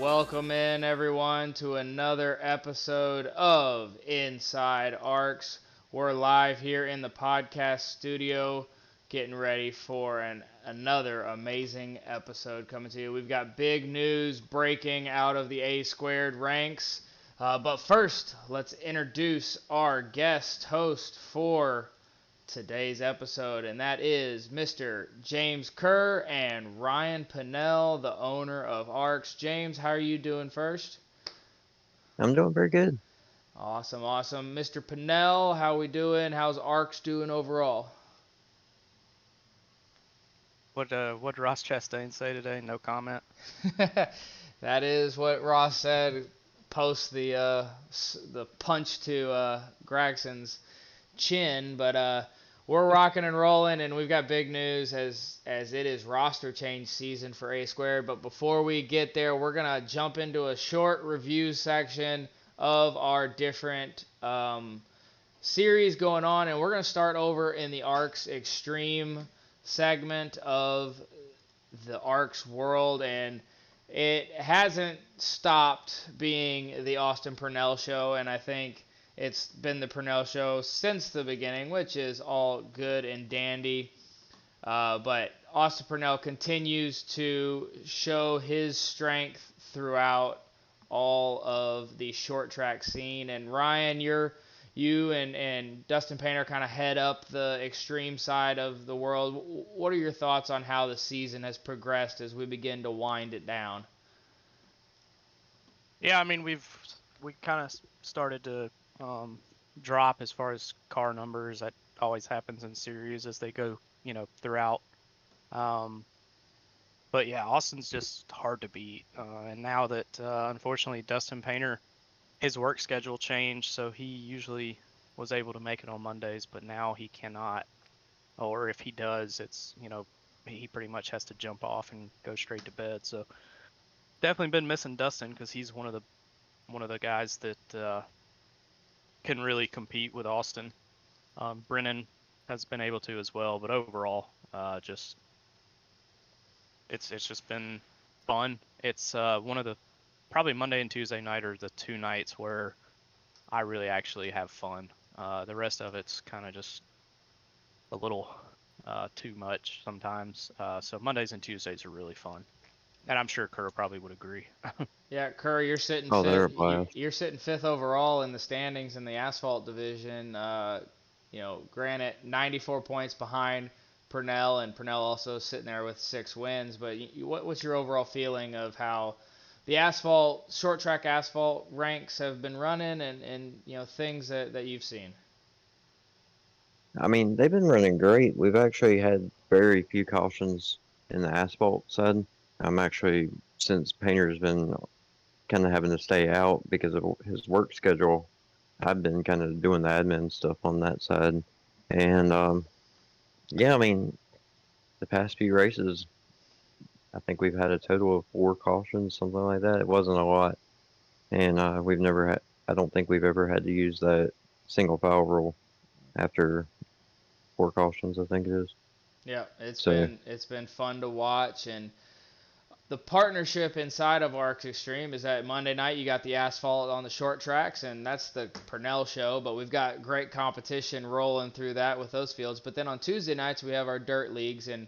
Welcome in everyone to another episode of Inside ARCS. We're live here in the podcast studio getting ready for another amazing episode coming to you. We've got big news breaking out of the A squared ranks. But first, let's introduce our guest host for today's episode, and that is Mr. James Kerr and Ryan Pinnell, the owner of ARCS. James, how are you doing first? I'm doing very good. Awesome, awesome. Mr. Pinnell, how we doing? How's ARCS doing overall? What Ross Chastain say today? No comment. That is what Ross said post the punch to Gregson's chin, but we're rocking and rolling, and we've got big news as it is roster change season for A Squared. But before we get there, we're gonna jump into a short review section of our different series going on, and we're gonna start over in the ARCS Extreme segment of the ARCS world, and it hasn't stopped being the Austin Purnell show, and I think it's been the Purnell show since the beginning, which is all good and dandy. But Austin Purnell continues to show his strength throughout all of the short track scene. And Ryan, you and Dustin Painter kind of head up the extreme side of the world. What are your thoughts on how the season has progressed as we begin to wind it down? Yeah, I mean we kind of started to drop as far as car numbers. That always happens in series as they go, throughout. Um, but yeah, Austin's just hard to beat. And now that unfortunately Dustin Painter, his work schedule changed, so he usually was able to make it on Mondays, but now he cannot. Or if he does, it's he pretty much has to jump off and go straight to bed. So definitely been missing Dustin because he's one of the guys that can really compete with Austin. Brennan has been able to as well, but overall, just it's just been fun. It's one of the probably Monday and Tuesday night are the two nights where I really actually have fun. The rest of it's kind of just a little too much sometimes. So Mondays and Tuesdays are really fun, and I'm sure Kerr probably would agree. Yeah, Curry, you're sitting Oh, they're fifth. a blast. You're sitting fifth overall in the standings in the asphalt division. Granted, 94 points behind Purnell, and Purnell also sitting there with 6 wins. But what's your overall feeling of how the asphalt, short track asphalt ranks have been running, and things that you've seen? I mean, they've been running great. We've actually had very few cautions in the asphalt side. I'm actually, since Painter's been kind of having to stay out because of his work schedule, I've been kind of doing the admin stuff on that side. And yeah, I mean, the past few races, I think we've had a total of 4 cautions, something like that. It wasn't a lot. And we've never had, I don't think we've ever had to use that single foul rule after 4 cautions, I think it is. Yeah, So, it's been fun to watch, and the partnership inside of ARCS Extreme is that Monday night you got the asphalt on the short tracks, and that's the Purnell show. But we've got great competition rolling through that with those fields. But then on Tuesday nights we have our dirt leagues, and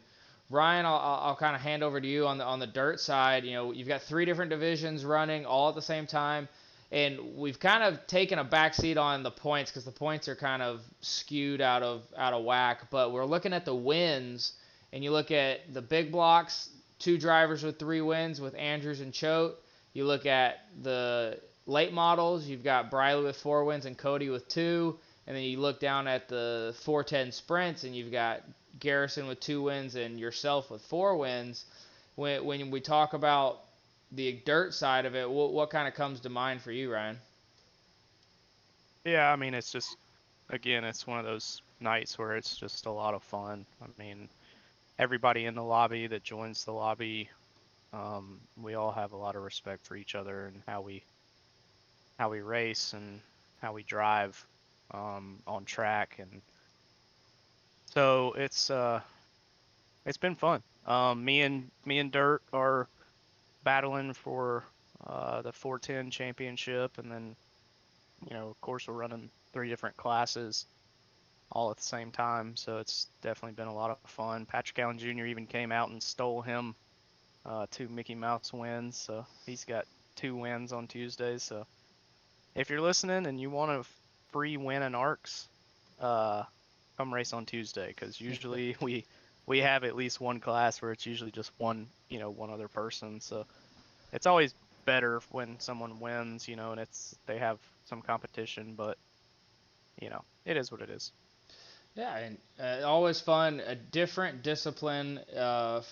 Ryan, I'll kind of hand over to you on the dirt side. You've got 3 different divisions running all at the same time, and we've kind of taken a backseat on the points because the points are kind of skewed out of whack. But we're looking at the wins, and you look at the big blocks, 2 drivers with 3 wins with Andrews and Choate. You look at the late models, you've got Briley with 4 wins and Cody with 2. And then you look down at the 410 sprints, and you've got Garrison with 2 wins and yourself with 4 wins. When we talk about the dirt side of it, what kind of comes to mind for you, Ryan? Yeah, I mean, it's just, again, it's one of those nights where it's just a lot of fun. I mean, everybody in the lobby that joins the lobby, we all have a lot of respect for each other and how we race and how we drive on track, and so it's been fun. Me and Dirt are battling for the 410 championship, and then, of course, we're running 3 different classes all at the same time. So it's definitely been a lot of fun. Patrick Allen Jr. even came out and stole him 2 Mickey Mouse wins. So he's got 2 wins on Tuesdays. So if you're listening and you want a free win in ARCS, come race on Tuesday, because usually we have at least one class where it's usually just one other person. So it's always better when someone wins, and they have some competition, but it is what it is. Yeah, and always fun. A different discipline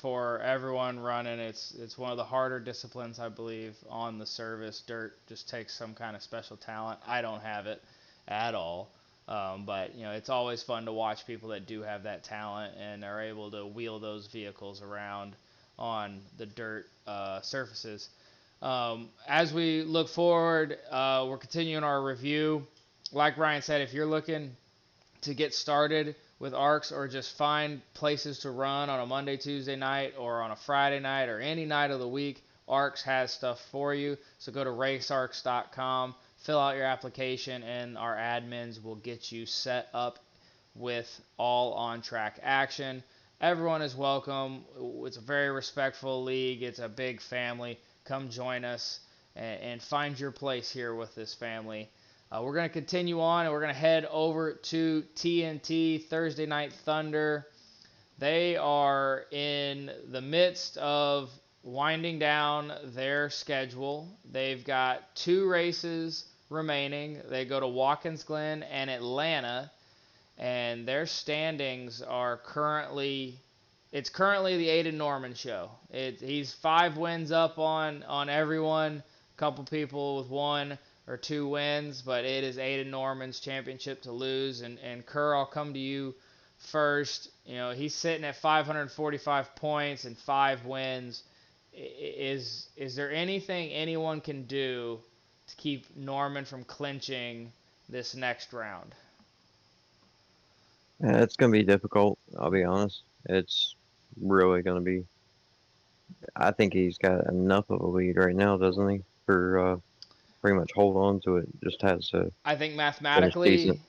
for everyone running. It's one of the harder disciplines, I believe, on the service. Dirt just takes some kind of special talent. I don't have it at all, but it's always fun to watch people that do have that talent and are able to wheel those vehicles around on the dirt surfaces. As we look forward, we're continuing our review. Like Ryan said, if you're looking to get started with ARCS or just find places to run on a Monday, Tuesday night, or on a Friday night, or any night of the week, ARCS has stuff for you. So go to racearcs.com, fill out your application, and our admins will get you set up with all on-track action. Everyone is welcome. It's a very respectful league. It's a big family. Come join us and find your place here with this family. We're going to continue on, and we're going to head over to TNT, Thursday Night Thunder. They are in the midst of winding down their schedule. They've got 2 races remaining. They go to Watkins Glen and Atlanta, and their standings are currently the Aiden Norman show. He's 5 wins up on everyone. A couple people with 1 or 2 wins, but it is Aiden Norman's championship to lose. And Kerr, I'll come to you first. He's sitting at 545 points and 5 wins. Is there anything anyone can do to keep Norman from clinching this next round? It's going to be difficult, I'll be honest. It's really going to be. I think he's got enough of a lead right now, doesn't he? For pretty much hold on to it. Just has to I think finish decent.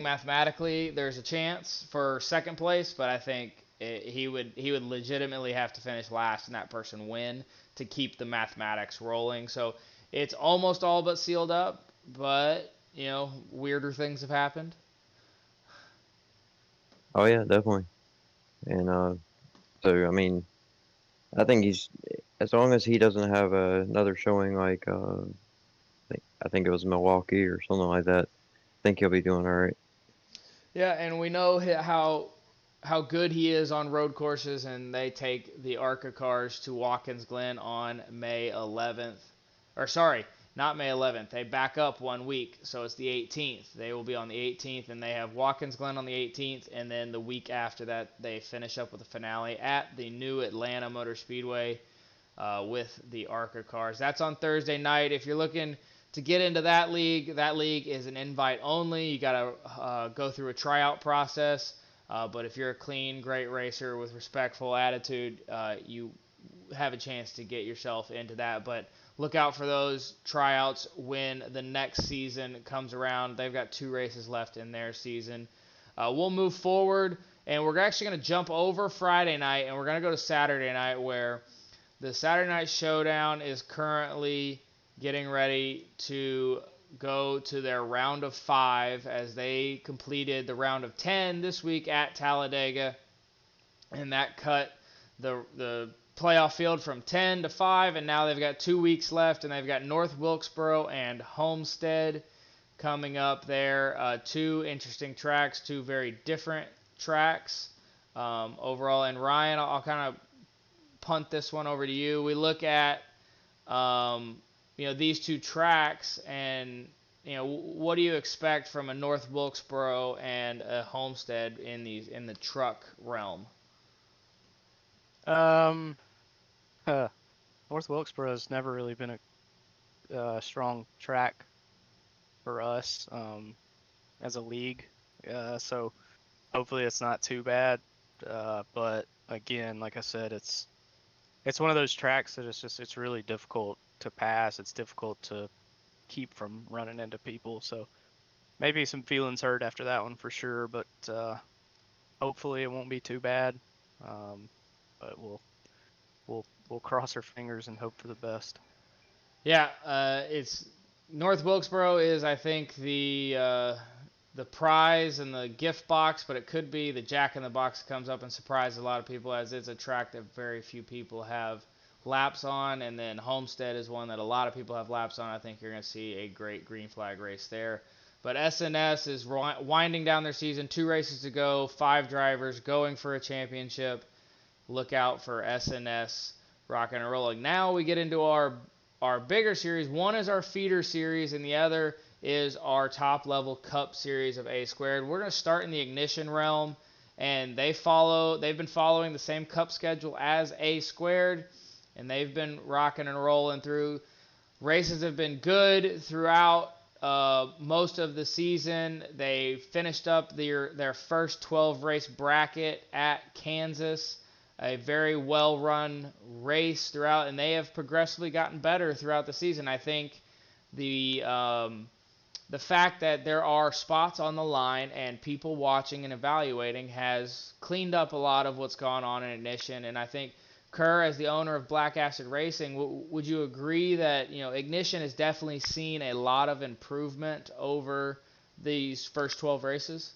mathematically there's a chance for second place, but I think he would legitimately have to finish last and that person win to keep the mathematics rolling. So it's almost all but sealed up, but weirder things have happened. Oh yeah, definitely. And so I mean, I think he's as long as he doesn't have another showing like I think it was Milwaukee or something like that. I think he'll be doing all right. Yeah, and we know how good he is on road courses, and they take the ARCA cars to Watkins Glen on May 11th. Or sorry, not May 11th. They back up 1 week, so it's the 18th. They will be on the 18th, and they have Watkins Glen on the 18th, and then the week after that, they finish up with the finale at the new Atlanta Motor Speedway with the ARCA cars. That's on Thursday night. If you're looking to get into that league is an invite only. You got to go through a tryout process. But if you're a clean, great racer with respectful attitude, you have a chance to get yourself into that. But look out for those tryouts when the next season comes around. They've got 2 races left in their season. We'll move forward, and we're actually going to jump over Friday night, and we're going to go to Saturday night, where the Saturday Night Showdown is currently getting ready to go to their round of 5 as they completed the round of 10 this week at Talladega, and that cut the playoff field from 10 to 5, and now they've got 2 weeks left, and they've got North Wilkesboro and Homestead coming up there. 2 interesting tracks, 2 very different tracks overall. And Ryan, I'll kind of punt this one over to you. We look at these 2 tracks, and what do you expect from a North Wilkesboro and a Homestead in the truck realm? North Wilkesboro has never really been a strong track for us as a league, so hopefully it's not too bad. But again, like I said, it's one of those tracks that it's really difficult to pass. It's difficult to keep from running into people. So maybe some feelings hurt after that one for sure, but hopefully it won't be too bad. But we'll cross our fingers and hope for the best. Yeah, it's North Wilkesboro is, I think, the prize and the gift box, but it could be the Jack in the Box that comes up and surprises a lot of people, as it's a track that very few people have laps on, and then Homestead is one that a lot of people have laps on. I think you're going to see a great green flag race there. But SNS is winding down their season, 2 races to go, 5 drivers going for a championship. Look out for SNS rocking and rolling. Now we get into our bigger series. One is our feeder series, and the other is our top level cup series of A squared. We're going to start in the Ignition realm, and they've been following the same cup schedule as A squared, and they've been rocking and rolling through. Races have been good throughout most of the season. They finished up their first 12 race bracket at Kansas. A very well-run race throughout, and they have progressively gotten better throughout the season. I think the fact that there are spots on the line and people watching and evaluating has cleaned up a lot of what's gone on in Ignition. And I think Kerr, as the owner of Black Acid Racing, would you agree that Ignition has definitely seen a lot of improvement over these first 12 races?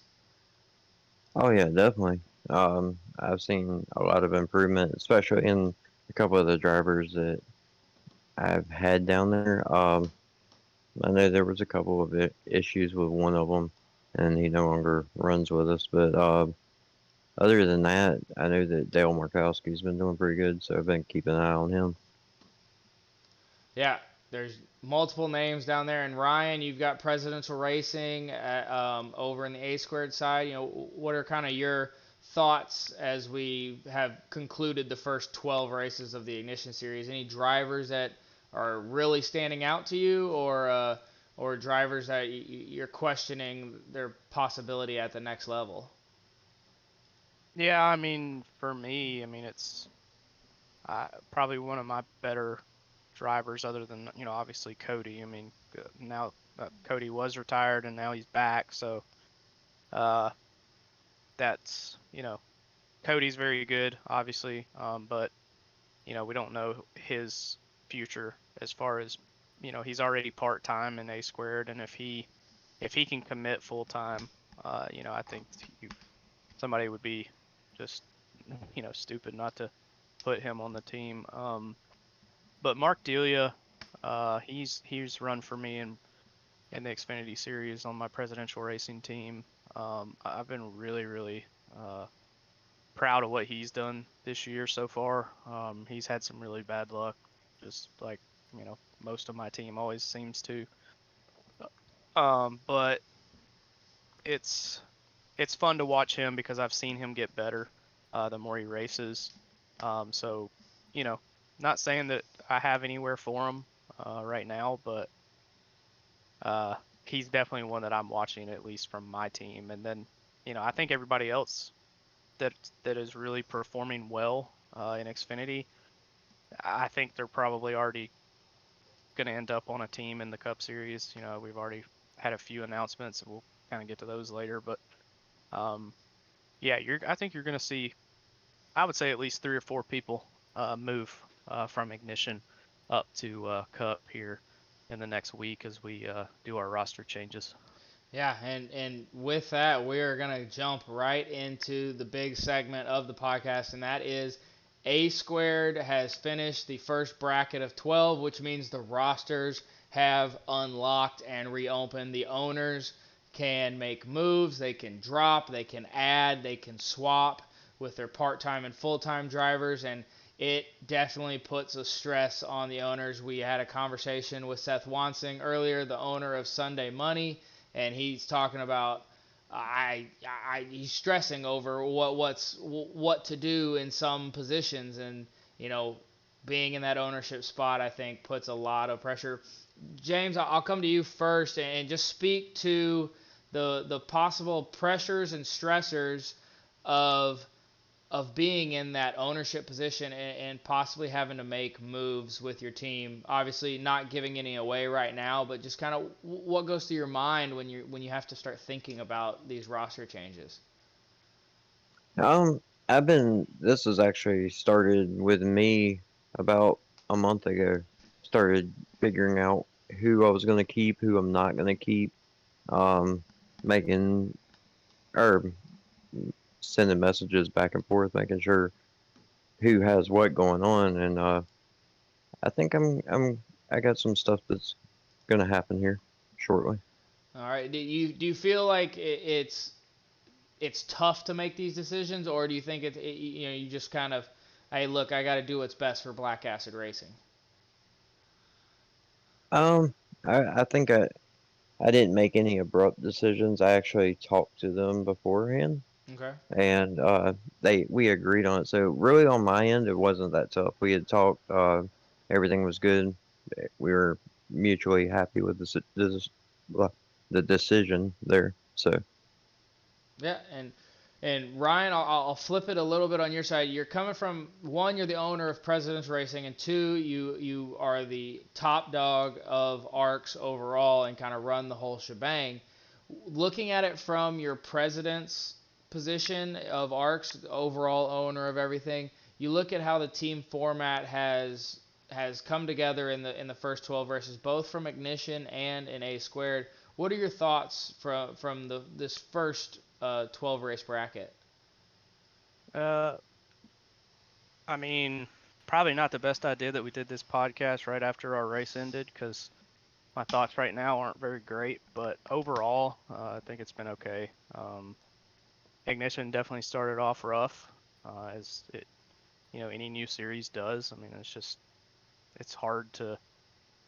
Oh yeah, definitely. I've seen a lot of improvement, especially in a couple of the drivers that I've had down there. I know there was a couple of issues with one of them, and he no longer runs with us. But other than that, I know that Dale Markowski's been doing pretty good, so I've been keeping an eye on him. Yeah, there's multiple names down there. And Ryan, you've got Presidential Racing over in the A squared side. What are kind of your thoughts as we have concluded the first 12 races of the Ignition Series? Any drivers that are really standing out to you, or drivers that you're questioning their possibility at the next level? Yeah, I mean, for me, it's probably one of my better drivers, other than obviously Cody. Now Cody was retired and now he's back, so uh, that's Cody's very good, obviously, but we don't know his future as far as he's already part time in A squared, and if he can commit full time, I think somebody would be just stupid not to put him on the team. But Mark Delia, he's run for me in the Xfinity Series on my Presidential Racing team. I've been really proud of what he's done this year so far. He's had some really bad luck, just like most of my team always seems to. But it's fun to watch him because I've seen him get better the more he races. So not saying that I have anywhere for him right now, but he's definitely one that I'm watching, at least from my team. And then I think everybody else that is really performing well in Xfinity, I think they're probably already going to end up on a team in the Cup Series. We've already had a few announcements, and we'll kind of get to those later. But yeah, I think you're going to see, I would say, at least 3 or 4 people move from Ignition up to Cup here in the next week as we do our roster changes. Yeah, and with that, we are going to jump right into the big segment of the podcast, and that is A squared has finished the first bracket of 12, which means the rosters have unlocked and reopened. The owners can make moves, they can drop, they can add, they can swap with their part-time and full-time drivers, and it definitely puts a stress on the owners. We had a conversation with Seth Wansing earlier, the owner of Sunday Money, and he's talking about he's stressing over what to do in some positions, and being in that ownership spot, I think, puts a lot of pressure. James, I'll come to you first and just speak to the possible pressures and stressors of being in that ownership position and possibly having to make moves with your team. Obviously, not giving any away right now, but just kind of what goes through your mind when you have to start thinking about these roster changes. Um, this has actually started with me about a month ago. Started figuring out who I was going to keep, who I'm not going to keep, um, making or sending messages back and forth, making sure who has what going on. And I think I got some stuff that's going to happen here shortly. All right. Do you feel like it's tough to make these decisions, or do you think you just kind of, hey, look, I got to do what's best for Black Acid Racing? Um, I think I didn't make any abrupt decisions. I actually talked to them beforehand, Okay. and we agreed on it. So really, on my end, it wasn't that tough. We had talked. Everything was good. We were mutually happy with the decision there. So Yeah, and Ryan, I'll flip it a little bit on your side. You're coming from one, you're the owner of President's Racing, and two, you are the top dog of ARCS overall and kind of run the whole shebang. Looking at it from your president's position of ARCS, overall owner of everything, you look at how the team format has come together in the first 12 races, both from Ignition and in A Squared. What are your thoughts from this first 12 race bracket? Uh, I mean, probably not the best idea that we did this podcast right after our race ended, because my thoughts right now aren't very great. But overall, I think it's been okay. Ignition definitely started off rough, as it, any new series does. I mean, it's hard to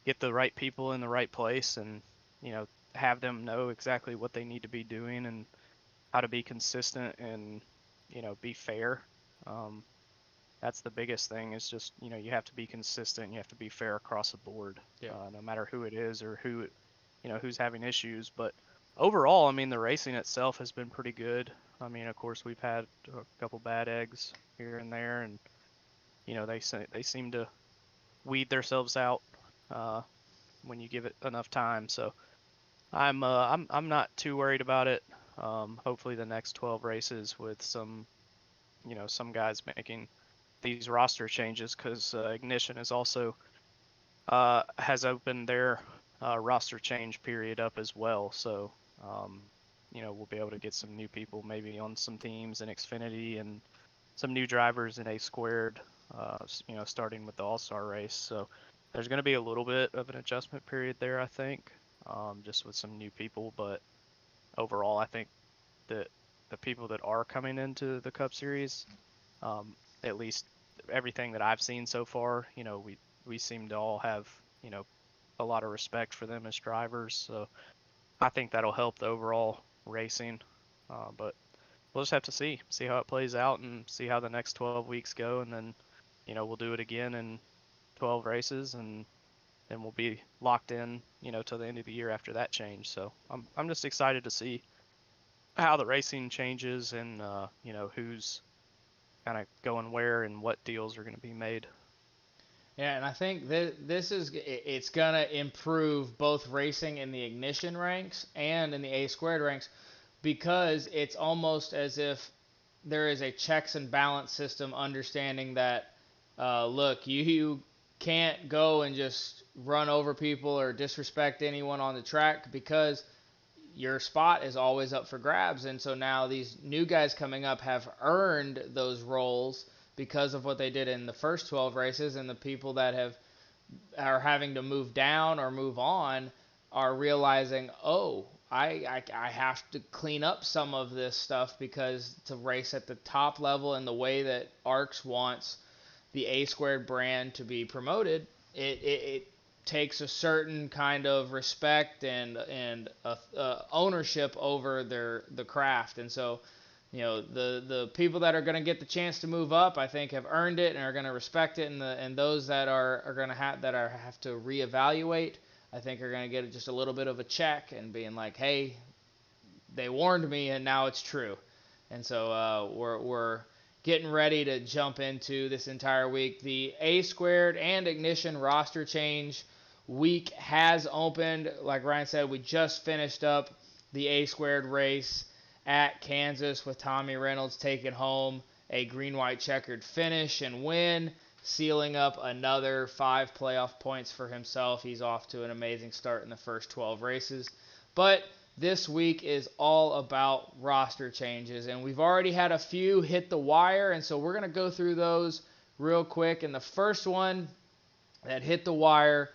get the right people in the right place and, have them know exactly what they need to be doing and how to be consistent and, be fair. Um, that's the biggest thing is just, you have to be consistent. You have to be fair across the board, Yeah. no matter who it is or who's having issues. But overall, I mean, the racing itself has been pretty good. I mean, of course, we've had a couple bad eggs here and there, and they seem to weed themselves out uh, when you give it enough time. So I'm not too worried about it. Hopefully, the next 12 races with some guys making these roster changes, because Ignition is also has opened their roster change period up as well. So um, we'll be able to get some new people maybe on some teams in Xfinity and some new drivers in A Squared. Starting with the All Star race. So there's going to be a little bit of an adjustment period there, I think, just with some new people. But overall, I think that the people that are coming into the Cup Series, at least everything that I've seen so far, we seem to all have, a lot of respect for them as drivers. So I think that'll help the overall racing. But we'll just have to see how it plays out and see how the next 12 weeks go, and then, we'll do it again in 12 races, and then we'll be locked in, till the end of the year after that change. So I'm just excited to see how the racing changes and who's kind of going where and what deals are going to be made. Yeah, and I think this is it's gonna improve both racing in the Ignition ranks and in the A Squared ranks, because it's almost as if there is a checks and balance system, understanding that look, you can't go and just run over people or disrespect anyone on the track, because your spot is always up for grabs. And so now these new guys coming up have earned those roles because of what they did in the first 12 races, and the people that are having to move down or move on are realizing, oh, I have to clean up some of this stuff, because to race at the top level in the way that ARCS wants the A Squared brand to be promoted, it takes a certain kind of respect and ownership over the craft. And so, the people that are going to get the chance to move up, I think, have earned it and are going to respect it, and those that are going to have to reevaluate, I think, are going to get just a little bit of a check and being like, hey, they warned me and now it's true. And so we're getting ready to jump into this entire week. The A Squared and Ignition roster change week has opened. Like Ryan said, we just finished up the A Squared race at Kansas with Tommy Reynolds taking home a green-white checkered finish and win, sealing up another 5 playoff points for himself. He's off to an amazing start in the first 12 races. But this week is all about roster changes, and we've already had a few hit the wire, and so we're going to go through those real quick. And the first one that hit the wire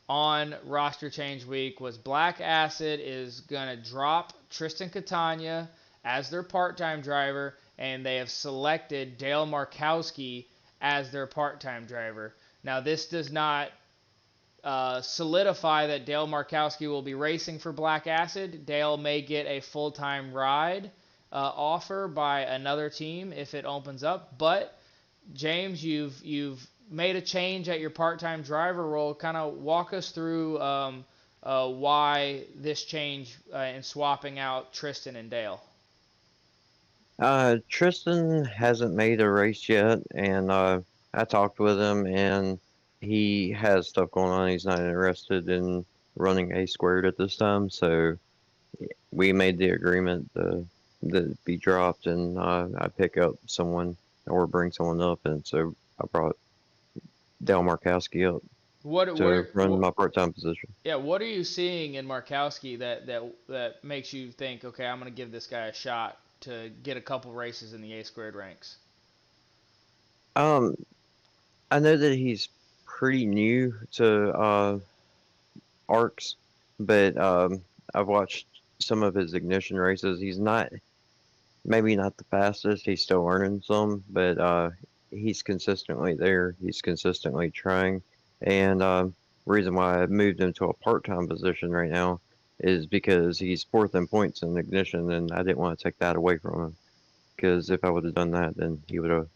on roster change week was Black Acid is going to drop Tristan Catania as their part-time driver, and they have selected Dale Markowski as their part-time driver. Now, this does not solidify that Dale Markowski will be racing for Black Acid. Dale may get a full-time ride offer by another team if it opens up. But James, you've made a change at your part-time driver role. Kind of walk us through why this change in swapping out Tristan and Dale. Tristan hasn't made a race yet, and I talked with him, and he has stuff going on. He's not interested in running A Squared at this time, so we made the agreement that be dropped, and I pick up someone or bring someone up, and so I brought Dale Markowski up to run my part-time position. Yeah, what are you seeing in Markowski that makes you think, okay, I'm going to give this guy a shot to get a couple races in the A Squared ranks? I know that he's pretty new to ARCS, but I've watched some of his ignition races. He's maybe not the fastest. He's still learning some, but he's consistently there. He's consistently trying. And reason why I moved him to a part-time position right now is because he's fourth in points in ignition, and I didn't want to take that away from him. Because if I would have done that, then he would have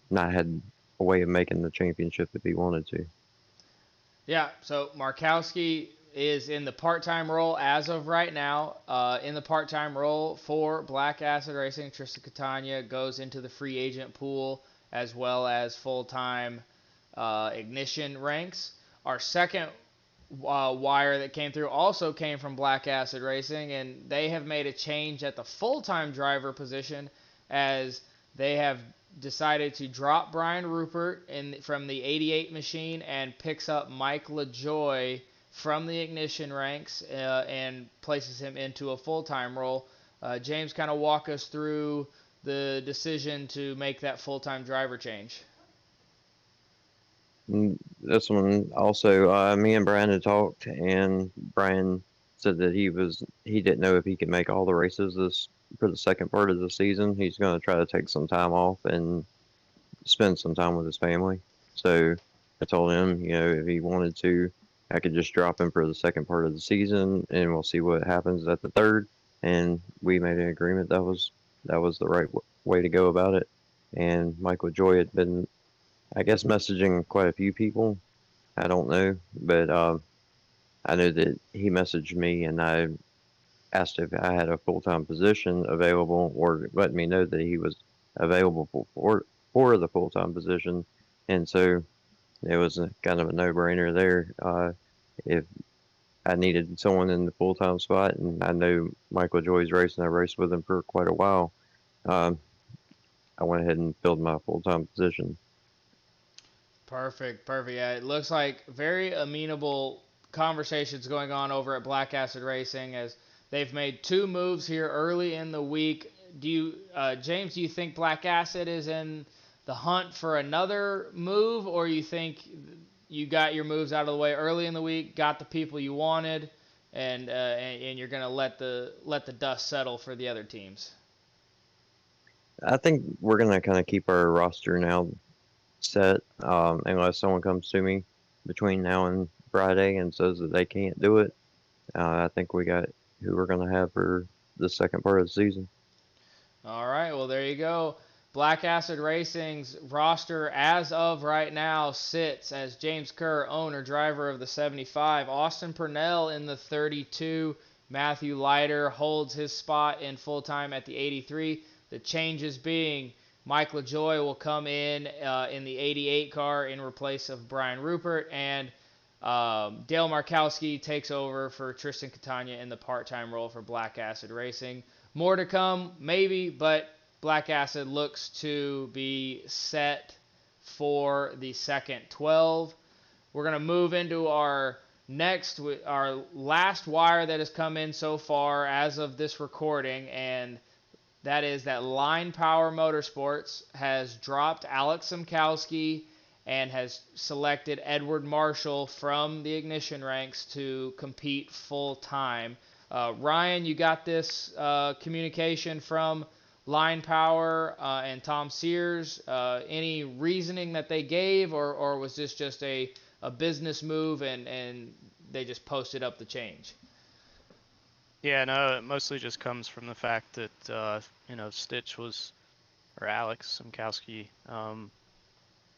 not had a way of making the championship if he wanted to. Yeah, so Markowski is in the part-time role as of right now. In the part-time role for Black Acid Racing, Tristan Catania goes into the free agent pool as well as full-time ignition ranks. Our second wire that came through also came from Black Acid Racing, and they have made a change at the full-time driver position as they have decided to drop Brian Rupert from the 88 machine and picks up Mike LaJoy from the ignition ranks and places him into a full-time role. James, kind of walk us through the decision to make that full-time driver change. This one also, me and Brian had talked, and Brian said that he didn't know if he could make all the races for the second part of the season. He's going to try to take some time off and spend some time with his family. So I told him, if he wanted to, I could just drop him for the second part of the season, and we'll see what happens at the third. And we made an agreement that was the right way to go about it. And Michael Joy had been, I guess, messaging quite a few people. I don't know, but I know that he messaged me, and I asked if I had a full-time position available, or let me know that he was available for the full-time position. And so it was kind of a no-brainer there. If I needed someone in the full-time spot, and I know Michael Joy's racing, I raced with him for quite a while, I went ahead and filled my full-time position. Perfect. Yeah, it looks like very amenable conversations going on over at Black Acid Racing as they've made 2 moves here early in the week. James, do you think Black Acid is in the hunt for another move, or you think you got your moves out of the way early in the week, got the people you wanted, and you're gonna let the dust settle for the other teams? I think we're gonna kind of keep our roster now set, unless someone comes to me between now and Friday and says that they can't do it. I think we got who we're gonna have for the second part of the season. All right, well, there you go. Black Acid Racing's roster as of right now sits as James Kerr, owner, driver of the 75, Austin Purnell in the 32, Matthew Leiter holds his spot in full-time at the 83, The changes being Mike LaJoy will come in the 88 car in replace of Brian Rupert, and Dale Markowski takes over for Tristan Catania in the part-time role for Black Acid Racing. More to come, maybe, but Black Acid looks to be set for the second 12. We're going to move into our last wire that has come in so far as of this recording, and that is that Line Power Motorsports has dropped Alex Simkowski and has selected Edward Marshall from the ignition ranks to compete full time. Ryan, you got this communication from Line Power and Tom Sears. Any reasoning that they gave, or was this just a business move and they just posted up the change? Yeah, no, it mostly just comes from the fact that Stitch or Alex Simkowski,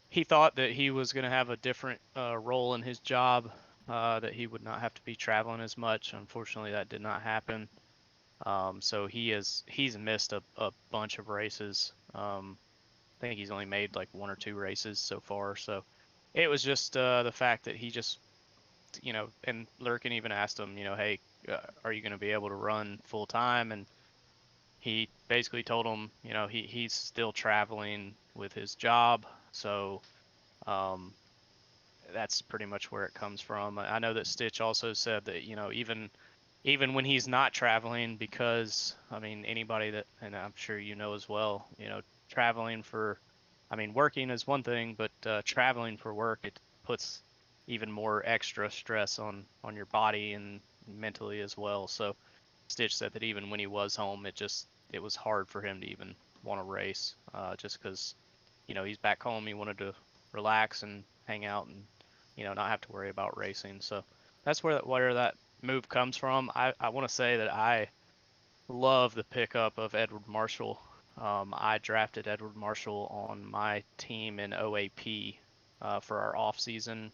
he thought that he was going to have a different role in his job, that he would not have to be traveling as much. Unfortunately, that did not happen. So he's missed a bunch of races. I think he's only made like 1 or 2 races so far. So it was just the fact that he just, and Lurkin even asked him, hey, are you going to be able to run full time? And he basically told him, he's still traveling with his job. So that's pretty much where it comes from. I know that Stitch also said that, even when he's not traveling, because, I mean, anybody that, and I'm sure you know as well, traveling working is one thing, but traveling for work, it puts even more extra stress on your body and mentally as well. So Stitch said that even when he was home, it was hard for him to even want to race, just because, he's back home. He wanted to relax and hang out and, not have to worry about racing. So that's where that move comes from. I want to say that I love the pickup of Edward Marshall. I drafted Edward Marshall on my team in OAP for our off-season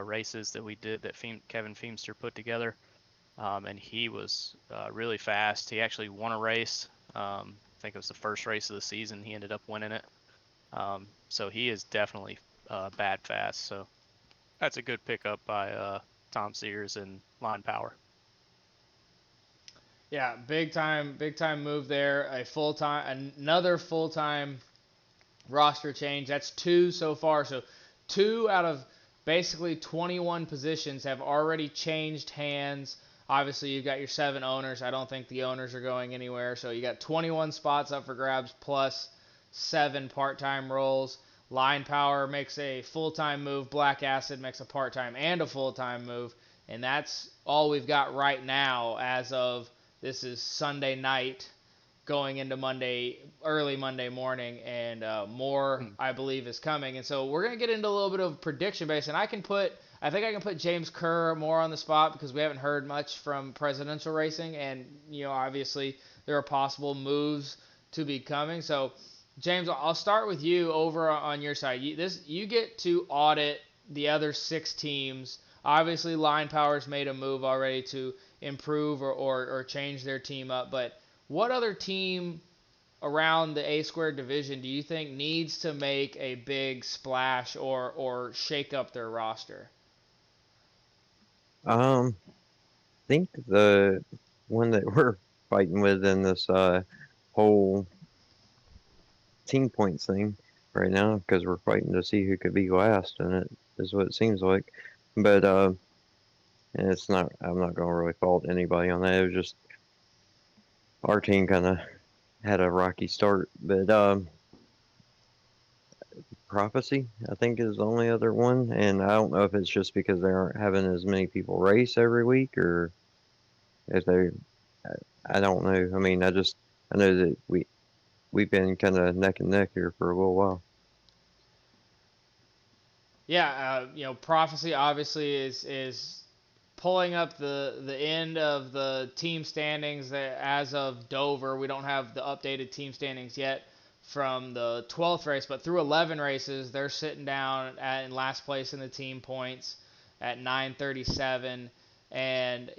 races that we did that Kevin Feemster put together. And he was really fast. He actually won a race. I think it was the first race of the season. He ended up winning it. So he is definitely bad fast. So that's a good pickup by Tom Sears and Line Power. Yeah, big time move there. Another full time roster change. That's 2 so far. So 2 out of basically 21 positions have already changed hands. Obviously, you've got your 7 owners. I don't think the owners are going anywhere. So you got 21 spots up for grabs plus 7 part-time roles. Line Power makes a full-time move. Black Acid makes a part-time and a full-time move. And that's all we've got right now as of this is Sunday night going into early Monday morning, and more, I believe, is coming. And so we're going to get into a little bit of prediction base, and I think I can put James Kerr more on the spot because we haven't heard much from presidential racing, and, obviously there are possible moves to be coming. So, James, I'll start with you over on your side. You get to audit the other 6 teams. Obviously, Line Power's made a move already to improve or change their team up, but what other team around the A squared division do you think needs to make a big splash or shake up their roster? Think the one that we're fighting with in this whole team points thing right now, because we're fighting to see who could be last, and it is what it seems like. But and it's not. I'm not gonna really fault anybody on that. It was just our team kind of had a rocky start. But Prophecy, I think, is the only other one, and I don't know if it's just because they aren't having as many people race every week, or if they. I don't know. I mean, I know that we've been kind of neck and neck here for a little while. Yeah, Prophecy obviously is pulling up the end of the team standings as of Dover. We don't have the updated team standings yet from the 12th race, but through 11 races, they're sitting down in last place in the team points at 937, and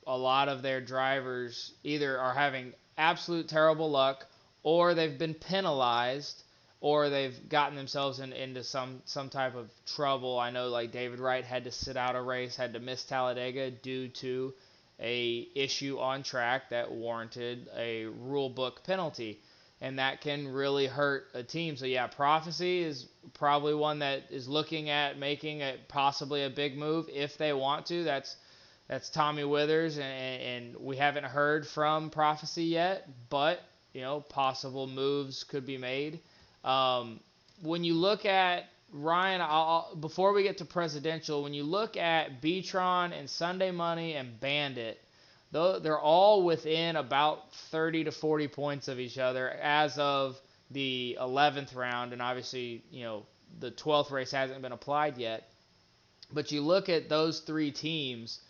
a lot of their drivers either are having absolute terrible luck or they've been penalized, or they've gotten themselves into some type of trouble. I know like David Wright had to sit out a race, had to miss Talladega due to a issue on track that warranted a rule book penalty, and that can really hurt a team. So yeah, Prophecy is probably one that is looking at making it possibly a big move if they want to. That's Tommy Withers, and we haven't heard from Prophecy yet, but possible moves could be made. When you look at Ryan, before we get to presidential, when you look at Beatron and Sunday Money and Bandit, though they're all within about 30 to 40 points of each other as of the 11th round, and obviously the 12th race hasn't been applied yet. But you look at those three teams,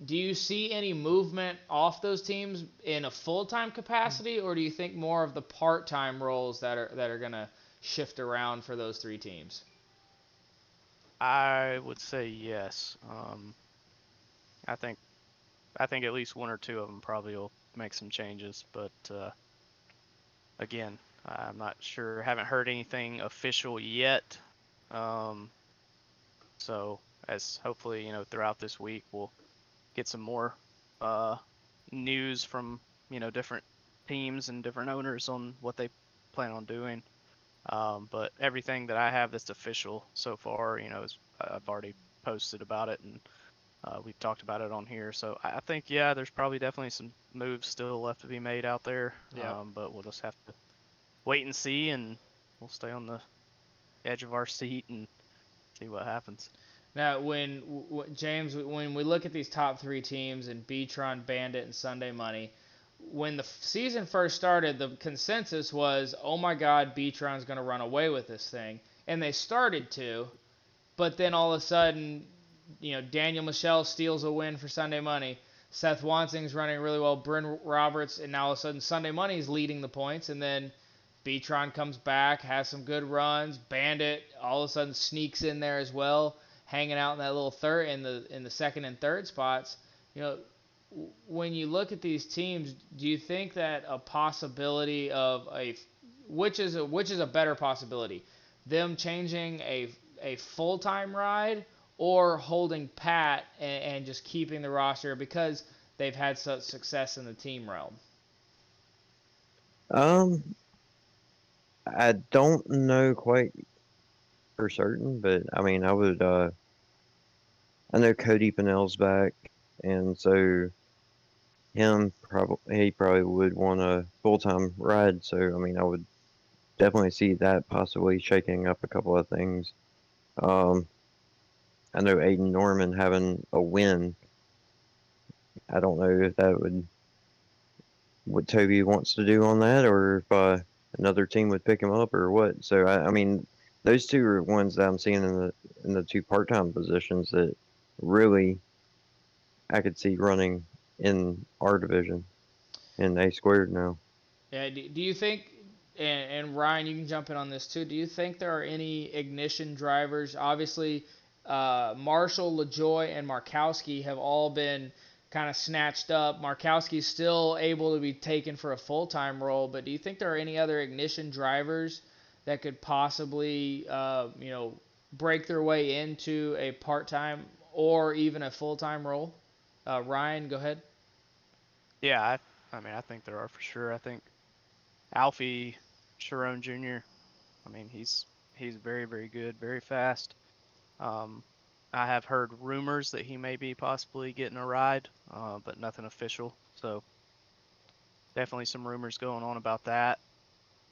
do you see any movement off those teams in a full-time capacity, or do you think more of the part-time roles that are going to shift around for those three teams? I would say yes. I think at least one or two of them probably will make some changes, but again, I'm not sure. Haven't heard anything official yet. So as hopefully throughout this week we'll get some more news from different teams and different owners on what they plan on doing. But everything that I have that's official so far, is I've already posted about it, and we've talked about it on here. So I think there's probably definitely some moves still left to be made out there. Yeah. But we'll just have to wait and see, and we'll stay on the edge of our seat and see what happens. Now, James, when we look at these top three teams in Beatron, Bandit, and Sunday Money, when the season first started, the consensus was, oh my God, Beatron's going to run away with this thing. And they started to, but then all of a sudden, Daniel Michelle steals a win for Sunday Money. Seth Wansing's running really well. Bryn Roberts, and now all of a sudden Sunday Money's leading the points, and then Beatron comes back, has some good runs. Bandit all of a sudden sneaks in there as well, hanging out in that little third in the second and third spots. When you look at these teams, do you think that a possibility of which is a better possibility, them changing a full-time ride, or holding pat and just keeping the roster because they've had such success in the team realm? I don't know quite for certain, but I mean, I know Cody Pennell's back, and so he probably would want a full-time ride. So I mean, I would definitely see that possibly shaking up a couple of things. I know Aiden Norman having a win. I don't know if that would what Toby wants to do on that, or if another team would pick him up, or what. So I mean, those two are ones that I'm seeing in the two part-time positions that really I could see running in our division in A squared now. Yeah. Do you think, and Ryan, you can jump in on this too, do you think there are any ignition drivers? Obviously, Marshall, LaJoy, and Markowski have all been kind of snatched up. Markowski's still able to be taken for a full-time role, but do you think there are any other ignition drivers that could possibly, break their way into a part-time or even a full-time role? Ryan, go ahead. Yeah, I mean, I think there are for sure. I think Alfie Sharon Jr. I mean, he's very, very good, very fast. Um, I have heard rumors that he may be possibly getting a ride, but nothing official. So definitely some rumors going on about that.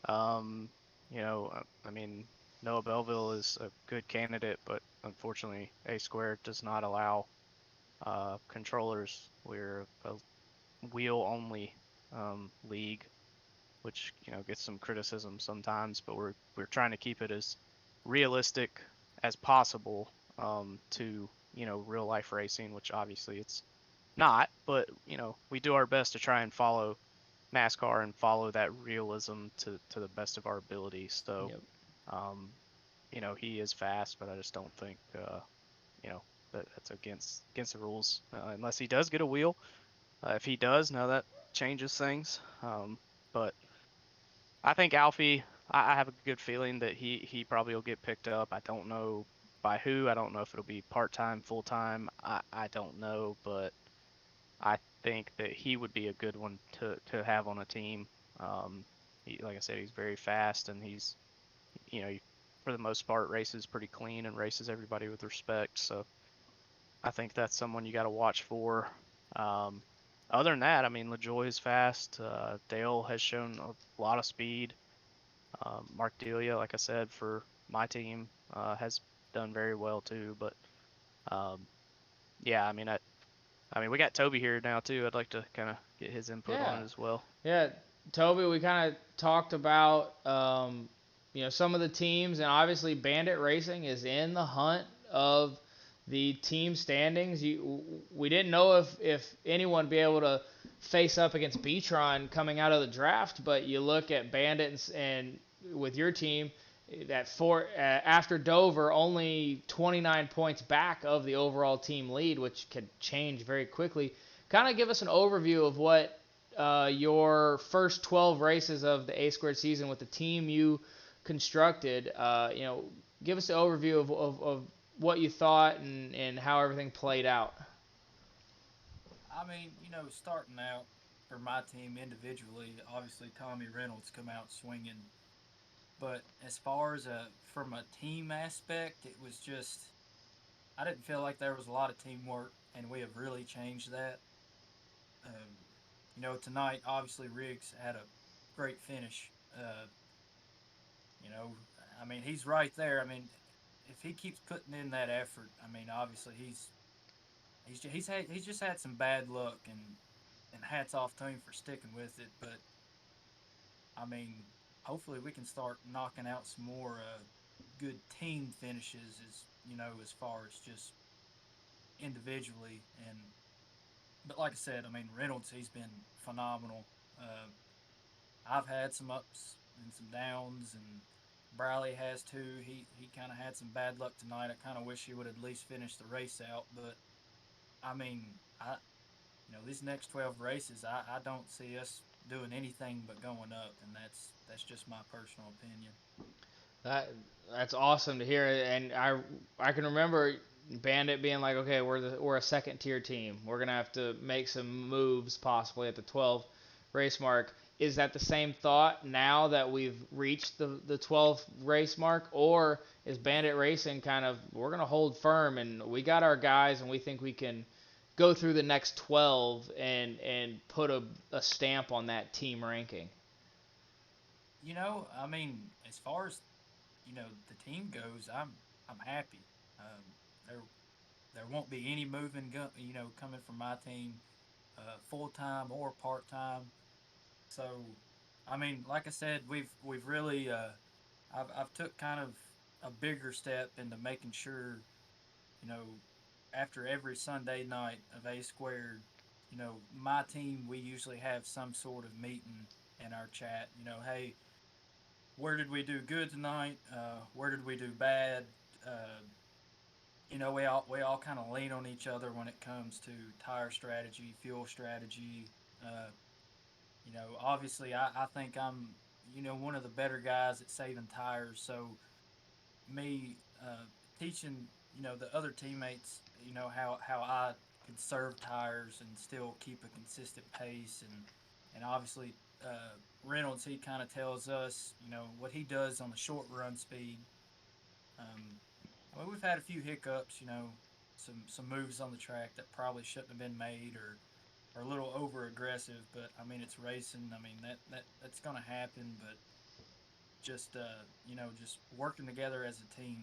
Um, I mean, Noah Belleville is a good candidate, but unfortunately, A Squared does not allow controllers. We're a wheel-only league, which gets some criticism sometimes, but we're trying to keep it as realistic as possible to real life racing, which obviously it's not, but we do our best to try and follow NASCAR and follow that realism to the best of our abilities. So Yep. he is fast, but I just don't think that's against the rules unless he does get a wheel. If he does, now that changes things. But I think Alfie. I have a good feeling that he probably will get picked up. I don't know by who. I don't know if it'll be part time, full time. I don't know, but I think that he would be a good one to have on a team. Like I said, he's very fast and he's for the most part races pretty clean and races everybody with respect. So I think that's someone you got to watch for. Um, Other than that, I mean, LaJoy is fast. Dale has shown a lot of speed. Mark Delia, like I said, for my team, has done very well too. But um, yeah, I mean, we got Toby here now too. I'd like to kind of get his input on Yeah. it as well. Yeah, Toby, we kind of talked about some of the teams, and obviously Bandit Racing is in the hunt of the team standings. We didn't know if anyone would be able to face up against Beatron coming out of the draft, but you look at Bandit and with your team that after Dover, only 29 points back of the overall team lead, which could change very quickly. Kind of give us an overview of what your first 12 races of the A squared season with the team you constructed. Give us an overview of what you thought and how everything played out. I mean, starting out for my team individually, obviously Tommy Reynolds come out swinging. But as far as from a team aspect, it was just I didn't feel like there was a lot of teamwork, and we have really changed that. Um, tonight obviously Riggs had a great finish. You know, I mean he's right there. I mean, if he keeps putting in that effort, I mean obviously he's just had some bad luck, and hats off to him for sticking with it. But I mean, hopefully we can start knocking out some more good team finishes, as far as just individually. And but like I said, I mean Reynolds, he's been phenomenal. Uh, I've had some ups and some downs, and Briley has too. He kind of had some bad luck tonight. I kind of wish he would at least finish the race out. But I mean, these next 12 races, I don't see us doing anything but going up, and that's just my personal opinion. That that's awesome to hear, and I can remember Bandit being like, okay, we're a second tier team. We're gonna have to make some moves possibly at the 12 race mark. Is that the same thought now that we've reached the 12 race mark, or is Bandit Racing kind of we're gonna hold firm and we got our guys and we think we can go through the next 12 and put a stamp on that team ranking? I mean, as far as the team goes, I'm happy. There won't be any moving, coming from my team, full time or part time. So, I mean, like I said, we've really I've took kind of a bigger step into making sure, you know, after every Sunday night of A squared, my team we usually have some sort of meeting in our chat. Hey, where did we do good tonight? Where did we do bad? Uh, we all kind of lean on each other when it comes to tire strategy, fuel strategy. Uh, obviously I think I'm one of the better guys at saving tires. So me teaching the other teammates how I conserve tires and still keep a consistent pace, and obviously Reynolds, he kind of tells us what he does on the short run speed. Well, we've had a few hiccups, some moves on the track that probably shouldn't have been made, or a little over aggressive. But I mean, it's racing. I mean that's gonna happen. But just just working together as a team.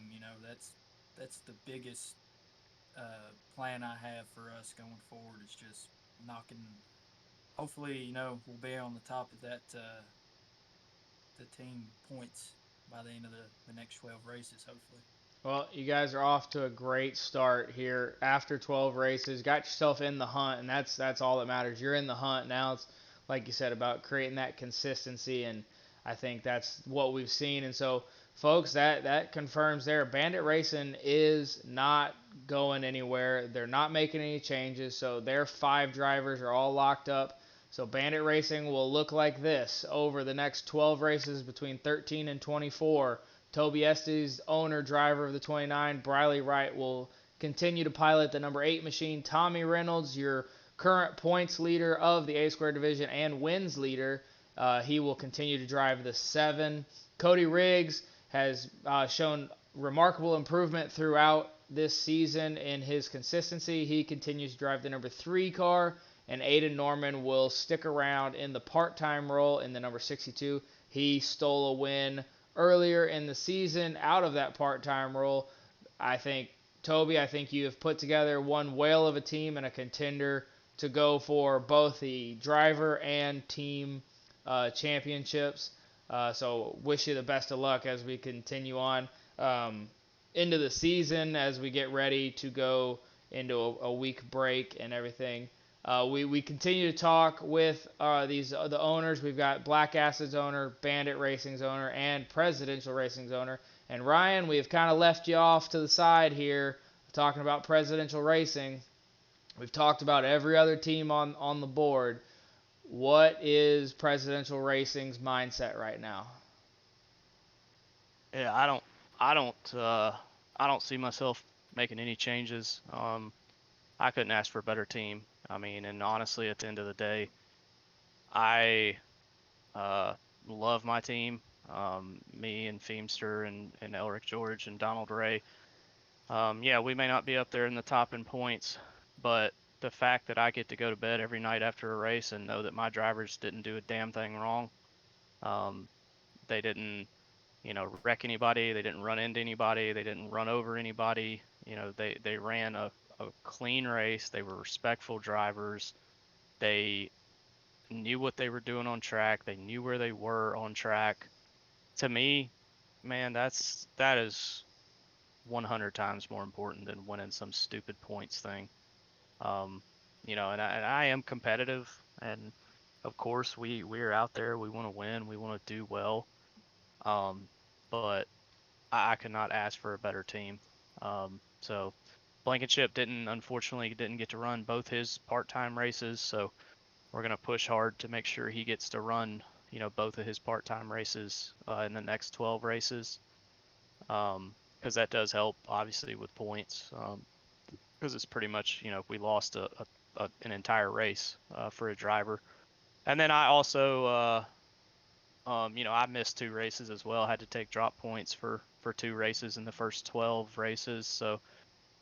That's the biggest plan I have for us going forward. Is just knocking. Hopefully, we'll be on the top of that the team points by the end of the next 12 races. Hopefully. Well, you guys are off to a great start here after 12 races. Got yourself in the hunt, and that's all that matters. You're in the hunt now. It's like you said about creating that consistency, and I think that's what we've seen. And so, folks, that confirms there. Bandit Racing is not going anywhere. They're not making any changes. So their 5 drivers are all locked up So Bandit Racing will look like this over the next 12 races between 13 and 24. Toby Estes, owner, driver of the 29. Briley Wright will continue to pilot the number 8 machine. Tommy Reynolds, your current points leader of the A-Square division and wins leader, he will continue to drive the 7. Cody Riggs has shown remarkable improvement throughout this season in his consistency. He continues to drive the number 3 car, and Aiden Norman will stick around in the part-time role in the number 62. He stole a win earlier in the season out of that part-time role. Toby, I think you have put together one whale of a team and a contender to go for both the driver and team championships. So wish you the best of luck as we continue on into the season, as we get ready to go into a week break and everything. We continue to talk with the owners. We've got Black Acid's owner, Bandit Racing's owner, and Presidential Racing's owner. And Ryan, we have kind of left you off to the side here talking about Presidential Racing. We've talked about every other team on the board. What is Presidential Racing's mindset right now? Yeah, I don't see myself making any changes. I couldn't ask for a better team. I mean, and honestly, at the end of the day, I love my team. Me and Feemster and Elric George and Donald Ray. Yeah, we may not be up there in the top in points, but the fact that I get to go to bed every night after a race and know that my drivers didn't do a damn thing wrong. They didn't, wreck anybody. They didn't run into anybody. They didn't run over anybody. They ran a clean race. They were respectful drivers. They knew what they were doing on track. They knew where they were on track. To me, man, that is 100 times more important than winning some stupid points thing. And I am competitive, and of course we're out there. We want to win. We want to do well. But I could not ask for a better team. So Blankenship unfortunately didn't get to run both his part-time races, so we're gonna push hard to make sure he gets to run, both of his part-time races in the next 12 races, because that does help obviously with points, because it's pretty much, we lost an entire race for a driver. And then I also I missed 2 races as well. I had to take drop points for 2 races in the first 12 races, so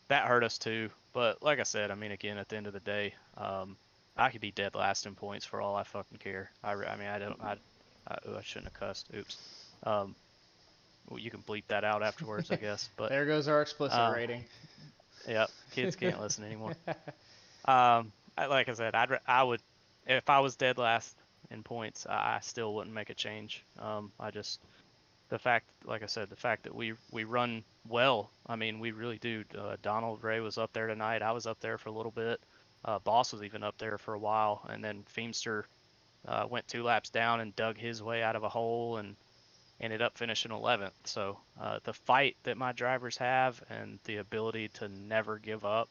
that hurt us too. But like I said, I mean, again, at the end of the day, I could be dead last in points for all I fucking care. I shouldn't have cussed. Oops. Well, you can bleep that out afterwards, I guess. But there goes our explicit rating. Yep, kids can't listen anymore. Like I said, I would, if I was dead last in points, I still wouldn't make a change. The fact that we run well. I mean, we really do. Donald Ray was up there tonight. I was up there for a little bit. Boss was even up there for a while, and then Feemster went 2 laps down and dug his way out of a hole and ended up finishing 11th. So the fight that my drivers have and the ability to never give up,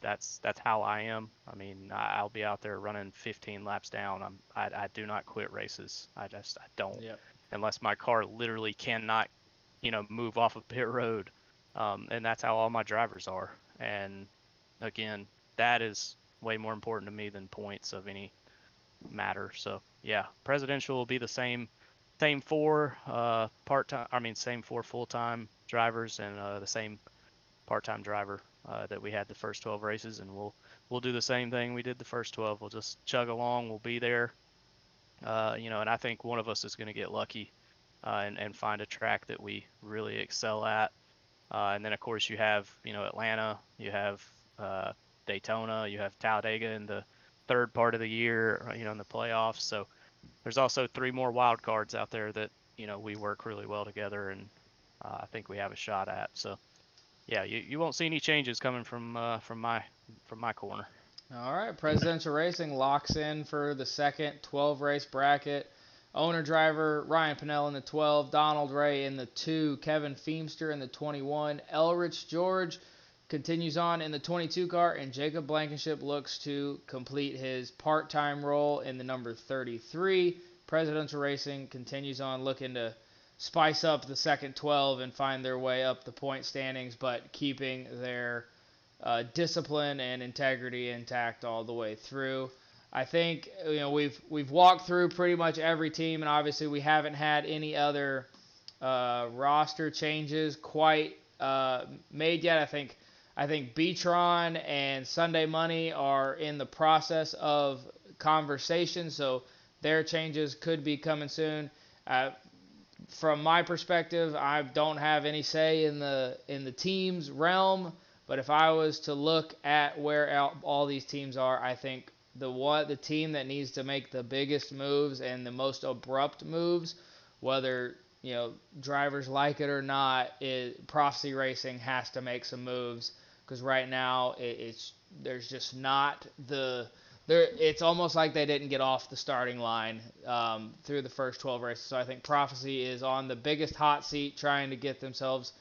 that's how I am. I mean, I'll be out there running 15 laps down. I do not quit races. I don't. Yep. Unless my car literally cannot, move off of pit road. And that's how all my drivers are. And again, that is way more important to me than points of any matter. So yeah, Presidential will be the same 4 same 4 full-time drivers and the same part-time driver that we had the first 12 races, and we'll do the same thing we did the first 12. We'll just chug along. We'll be there. And I think one of us is going to get lucky and find a track that we really excel at. And then, of course, you have, Atlanta, you have Daytona, you have Talladega in the third part of the year, in the playoffs. So there's also 3 more wild cards out there that, we work really well together, and I think we have a shot at. So, yeah, you won't see any changes coming from my corner. All right, Presidential Racing locks in for the second 12-race bracket. Owner-driver Ryan Pinnell in the 12, Donald Ray in the 2, Kevin Feemster in the 21, Elrich George continues on in the 22 car, and Jacob Blankenship looks to complete his part-time role in the number 33. Presidential Racing continues on looking to spice up the second 12 and find their way up the point standings, but keeping their discipline and integrity intact all the way through. I think we've walked through pretty much every team, and obviously we haven't had any other roster changes quite made yet. I think Beatron and Sunday Money are in the process of conversation, so their changes could be coming soon. From my perspective, I don't have any say in the team's realm, but if I was to look at where all these teams are, I think the team that needs to make the biggest moves and the most abrupt moves, whether drivers like it or not, Prophecy Racing has to make some moves, because right now there's just not it's almost like they didn't get off the starting line through the first 12 races. So I think Prophecy is on the biggest hot seat, trying to get themselves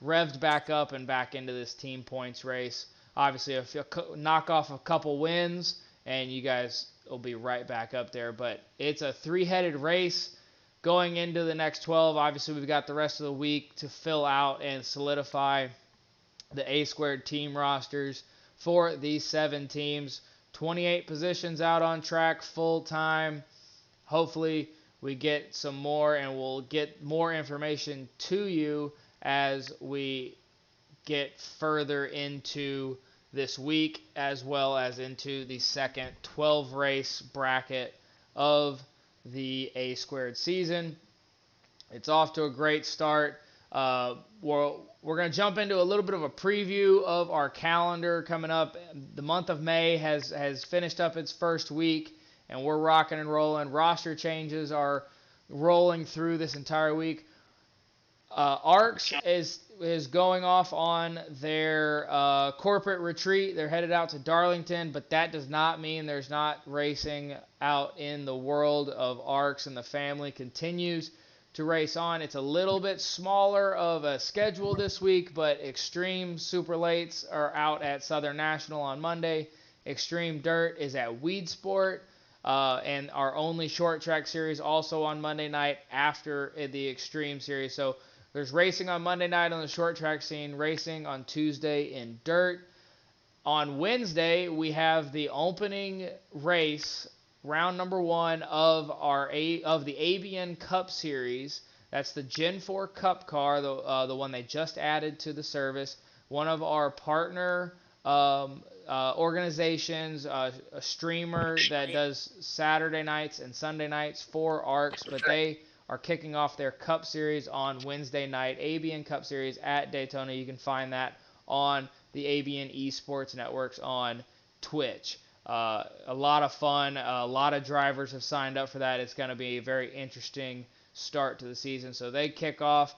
revved back up and back into this team points race. Obviously, if you knock off a couple wins, and you guys will be right back up there. But it's a three-headed race going into the next 12. Obviously, we've got the rest of the week to fill out and solidify the A-squared team rosters for these 7 teams. 28 positions out on track full time. Hopefully, we get some more, and we'll get more information to you as we get further into this week, as well as into the second 12 race bracket of the A-squared season. It's off to a great start. We're going to jump into a little bit of a preview of our calendar coming up. The month of May has finished up its first week, and we're rocking and rolling. Roster changes are rolling through this entire week. ARCS is going off on their corporate retreat. They're headed out to Darlington, but that does not mean there's not racing out in the world of ARCS, and the family continues to race on. It's a little bit smaller of a schedule this week, but Extreme Super Lates are out at Southern National on Monday. Extreme Dirt is at Weed Sport, and our only short track series also on Monday night after the Extreme series. So there's racing on Monday night on the short track scene, racing on Tuesday in dirt. On Wednesday, we have the opening race, round number 1 of the ABN Cup Series. That's the Gen 4 Cup car, the one they just added to the service. One of our partner organizations, a streamer that does Saturday nights and Sunday nights for ARCS, but they are kicking off their Cup Series on Wednesday night, ABN Cup Series at Daytona. You can find that on the ABN Esports Networks on Twitch. A lot of fun. A lot of drivers have signed up for that. It's going to be a very interesting start to the season. So they kick off.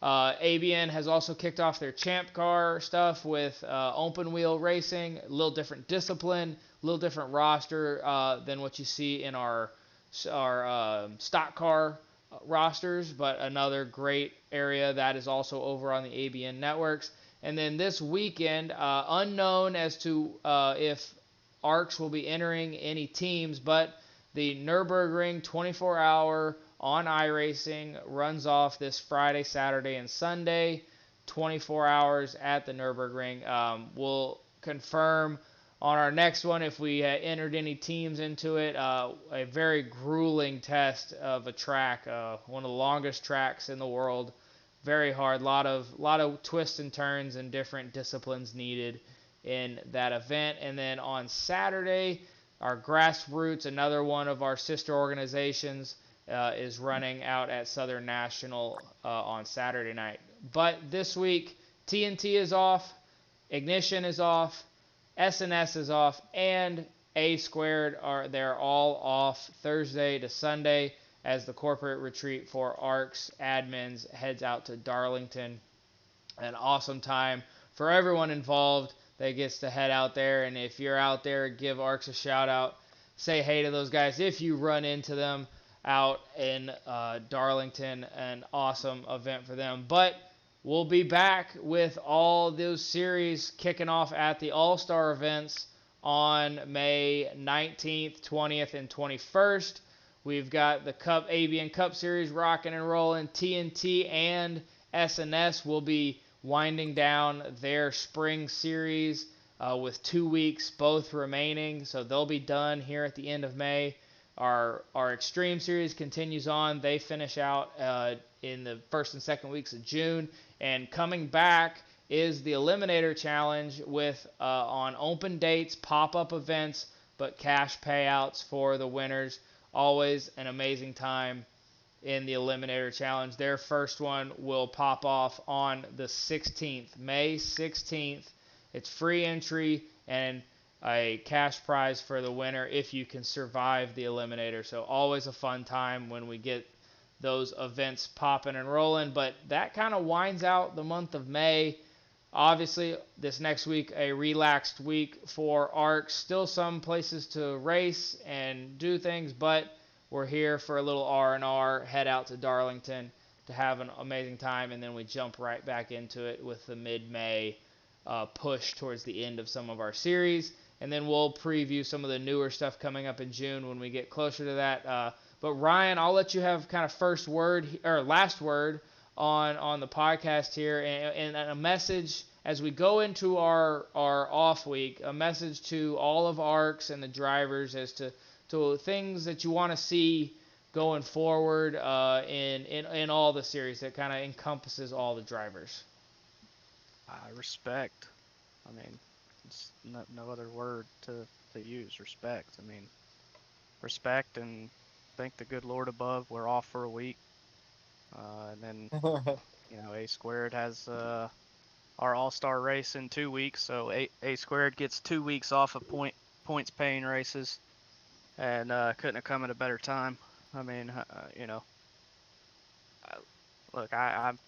ABN has also kicked off their Champ Car stuff with open wheel racing, a little different discipline, a little different roster than what you see in our stock car rosters, but another great area that is also over on the ABN networks. And then this weekend, unknown as to if ARCS will be entering any teams, but the Nürburgring 24-hour on iRacing runs off this Friday, Saturday, and Sunday, 24 hours at the Nürburgring. We'll confirm on our next one if we entered any teams into it. A very grueling test of a track, one of the longest tracks in the world. Very hard, lot of twists and turns and different disciplines needed in that event. And then on Saturday, our Grassroots, another one of our sister organizations, is running out at Southern National on Saturday night. But this week, TNT is off, Ignition is off, SNS is off, and A Squared they're all off Thursday to Sunday as the corporate retreat for ARCS admins heads out to Darlington. An awesome time for everyone involved that gets to head out there. And if you're out there, give ARCS a shout out. Say hey to those guys if you run into them out in Darlington. An awesome event for them. But we'll be back with all those series kicking off at the All-Star events on May 19th, 20th, and 21st. We've got the Cup ABN Cup Series rocking and rolling. TNT and SNS will be winding down their spring series with 2 weeks both remaining. So they'll be done here at the end of May. Our Extreme Series continues on. They finish out in the first and second weeks of June. And coming back is the Eliminator Challenge with on open dates, pop-up events, but cash payouts for the winners. Always an amazing time in the Eliminator Challenge. Their first one will pop off on the 16th, May 16th. It's free entry and a cash prize for the winner if you can survive the Eliminator. So always a fun time when we get those events popping and rolling. But that kind of winds out the month of May. Obviously, this next week, a relaxed week for ARCS. Still some places to race and do things, but we're here for a little R&R, head out to Darlington to have an amazing time, and then we jump right back into it with the mid-May push towards the end of some of our series. And then we'll preview some of the newer stuff coming up in June when we get closer to that. But Ryan, I'll let you have kind of first word or last word on the podcast here, and a message as we go into our off week, a message to all of ARCS and the drivers as to things that you want to see going forward in all the series that kind of encompasses all the drivers. Respect. I mean, it's no other word to use. Respect. I mean, respect, and thank the good Lord above. We're off for a week. And then, A Squared has our All-Star race in 2 weeks, so A Squared gets 2 weeks off of points paying races, and couldn't have come at a better time. I mean, look, I've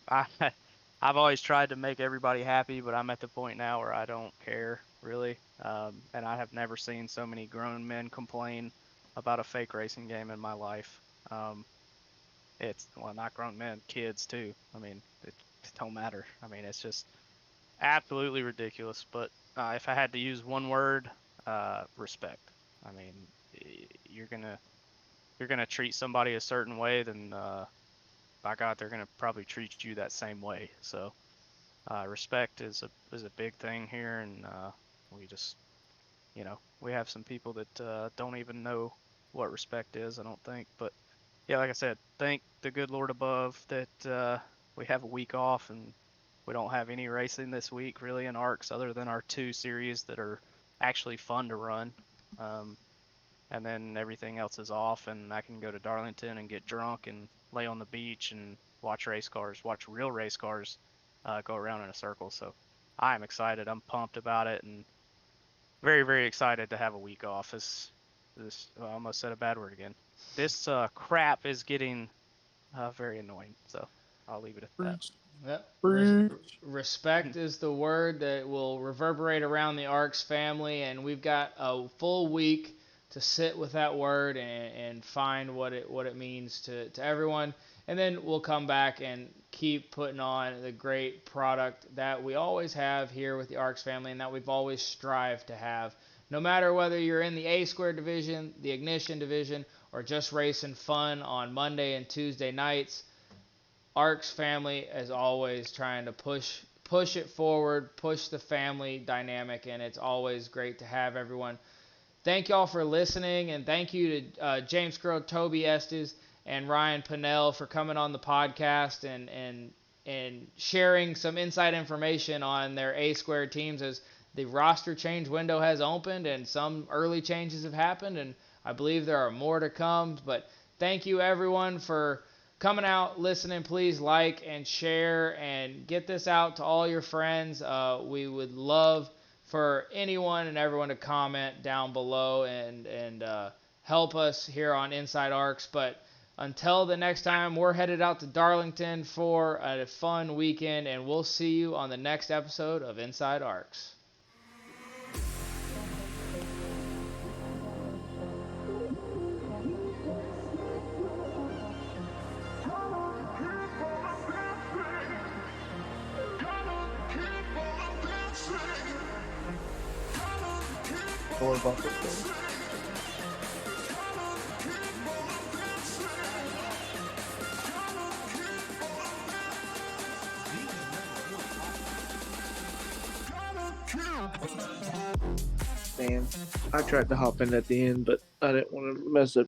always tried to make everybody happy, but I'm at the point now where I don't care really, and I have never seen so many grown men complain about a fake racing game in my life. It's, well, not grown men, kids too. I mean, it don't matter. I mean, it's just absolutely ridiculous. But if I had to use one word, respect. I mean, you're gonna treat somebody a certain way, then by God, they're gonna probably treat you that same way. So respect is a big thing here, and we just, we have some people that don't even know what respect is, I don't think. But yeah, like I said, thank the good Lord above that we have a week off and we don't have any racing this week really in ARCS other than our 2 series that are actually fun to run. And then everything else is off, and I can go to Darlington and get drunk and lay on the beach and watch real race cars go around in a circle. So I'm excited. I'm pumped about it, and very, very excited to have a week off. I almost said a bad word again. This crap is getting very annoying, so I'll leave it at that. Yep. Respect is the word that will reverberate around the ARCS family, and we've got a full week to sit with that word and find what it means to everyone. And then we'll come back and keep putting on the great product that we always have here with the ARCS family and that we've always strived to have. No matter whether you're in the A Squared division, the Ignition division, or just racing fun on Monday and Tuesday nights, ARCS family is always trying to push it forward, push the family dynamic, and it's always great to have everyone. Thank y'all for listening, and thank you to James Crow, Toby Estes, and Ryan Pinnell for coming on the podcast and sharing some inside information on their A Squared teams as the roster change window has opened and some early changes have happened, and I believe there are more to come. But thank you, everyone, for coming out, listening. Please like and share and get this out to all your friends. We would love for anyone and everyone to comment down below and help us here on Inside ARCS. But until the next time, we're headed out to Darlington for a fun weekend, and we'll see you on the next episode of Inside ARCS. Thor bucket thing. Damn. I tried to hop in at the end, but I didn't want to mess up